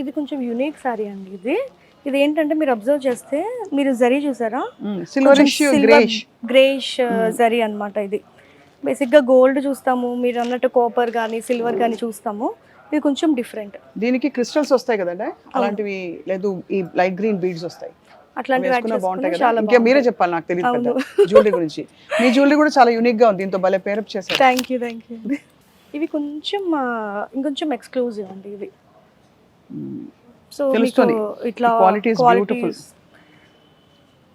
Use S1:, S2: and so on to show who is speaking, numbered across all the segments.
S1: ఇది కొంచెం unique sorry అండి. ఇది ఏంటంటే మీరు అబ్జర్వ్ చేస్తే మీరు జరీ చూసారా,
S2: సిల్వరిష్ గ్రేష్
S1: గ్రేష్ జరీ అన్నమాట. ఇది బేసిక్గా గోల్డ్ చూస్తాము, మీరు అన్నట్టు కాపర్ కానీ సిల్వర్ కానీ చూస్తాము. ఇది కొంచెం డిఫరెంట్.
S2: దీనికి క్రిస్టల్స్ వస్తాయి కదండి, అలాంటివి లేదు ఈ లైట్ గ్రీన్ బీడ్స్ వస్తాయి.
S1: అట్లాంటివి
S2: వేసుకున్నా బాగుంటాయి కదా.
S1: చాలా
S2: ఇంకా మీరే చెప్పాలి, నాకు తెలియదు కదా జ్యువెలరీ గురించి. మీ జ్యువెలరీ కూడా చాలా యూనిక్ గా ఉంది, దీంతో భలే పేరప్ చేశారు.
S1: Thank you. ఇవి కొంచెం ఇంకొంచెం ఎక్స్క్లూజివ్ అండి ఇవి. సో
S2: తెలుస్తుంది.
S1: ఇట్లా
S2: Quality is beautiful.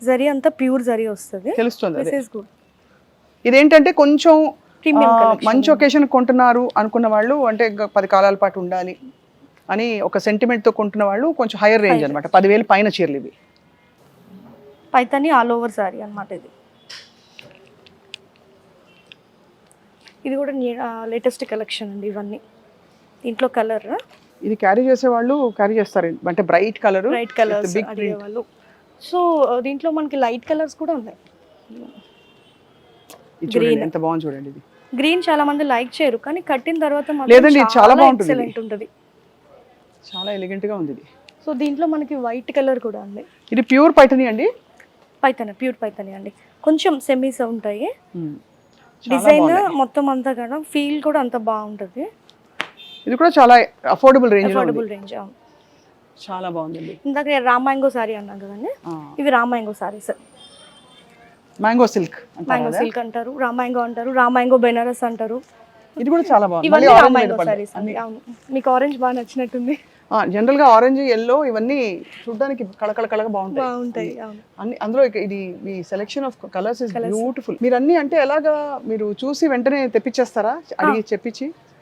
S1: జరీ అంతా ప్యూర్ జరీ వస్తుంది.
S2: తెలుస్తుంది
S1: దిస్
S2: అదే.
S1: Is good.
S2: ఇదేంటంటే కొంచెం
S1: ప్రీమియం కలెక్షన్.
S2: మంచి ఒకేషన్ కొంటున్నారు అనుకున్న వాళ్ళు, అంటే ఇంకా 10 కాలాల పాటు ఉండాలి అని ఒక సెంటిమెంట్ తో కొంటున్న వాళ్ళు కొంచెం హైయర్ రేంజ్ అన్నమాట. 10,000 పైన చీరలు ఇవి.
S1: పైతాని ఆల్ ఓవర్ సారీ అన్నమాట ఇది. ఇది కూడా లేటెస్ట్ కలెక్షన్ అండి ఇవన్నీ. దీంట్లో కలర్
S2: ఇది క్యారీ చేసే వాళ్ళు క్యారీ చేస్తారు, అంటే బ్రైట్ కలర్,
S1: బ్రైట్ కలర్స్ అడిగేవాళ్ళు. సో దీంట్లో మనకి లైట్ కలర్స్ కూడా ఉన్నాయి.
S2: గ్రీన్ ఎంత బాగుంది చూడండి. ఇది
S1: గ్రీన్ చాలా మంది లైక్ చేయరు, కానీ కట్టిన తర్వాత
S2: లేదండి, ఇది చాలా బాగుంటుంది.
S1: ఎక్సలెంట్ ఉంటుంది.
S2: చాలా ఎలిగెంట్ గా ఉంది ఇది.
S1: సో దీంట్లో మనకి వైట్ కలర్ కూడా ఉంది.
S2: ఇది ప్యూర్ పైటని అండి.
S1: పైతాని, ప్యూర్ పైతాని అండి. కొంచెం సెమీస్ ఉంటాయి.
S2: చాలా
S1: డిజైన్
S2: బాగున్నాయి.
S1: మొత్తం అంతా కూడా ఫీల్ కూడా అంత బాగుంటుంది.
S2: ఇది కూడా చాలా అఫోర్డబుల్ రేంజ్ లో ఉంది.
S1: Affordable range.
S2: చాలా బాగుందండి.
S1: ఇందాక నేను రామాంగో సారీ అన్నాను కదండి, ఇవి Raw Mango saris.
S2: Mango silk
S1: mango silk అంటారు, రామాంగో అంటారు, రామాంగో బెనారస్ అంటారు.
S2: ఇది కూడా చాలా బాగుంది.
S1: ఇవన్నీ
S2: మళ్ళీ
S1: రామాంగో
S2: ఆరెంజ్
S1: సారీస్ అండి. అవును, మీకు ఆరెంజ్ బాగా నచ్చినట్టుంది.
S2: జనరల్ గా ఆరెంజ్ ఎల్లో ఇవన్నీ చూడడానికి కళకళగా బాగుంటాయి.
S1: బాగుంటాయి. అవును.
S2: అన్ని అందులో ఇది మీ selection of colours is beautiful. మీరు అన్ని అంటే ఎలాగా మీరు చూసి వెంటనే తెప్పించేస్తారా, అడిగి చెప్పించి?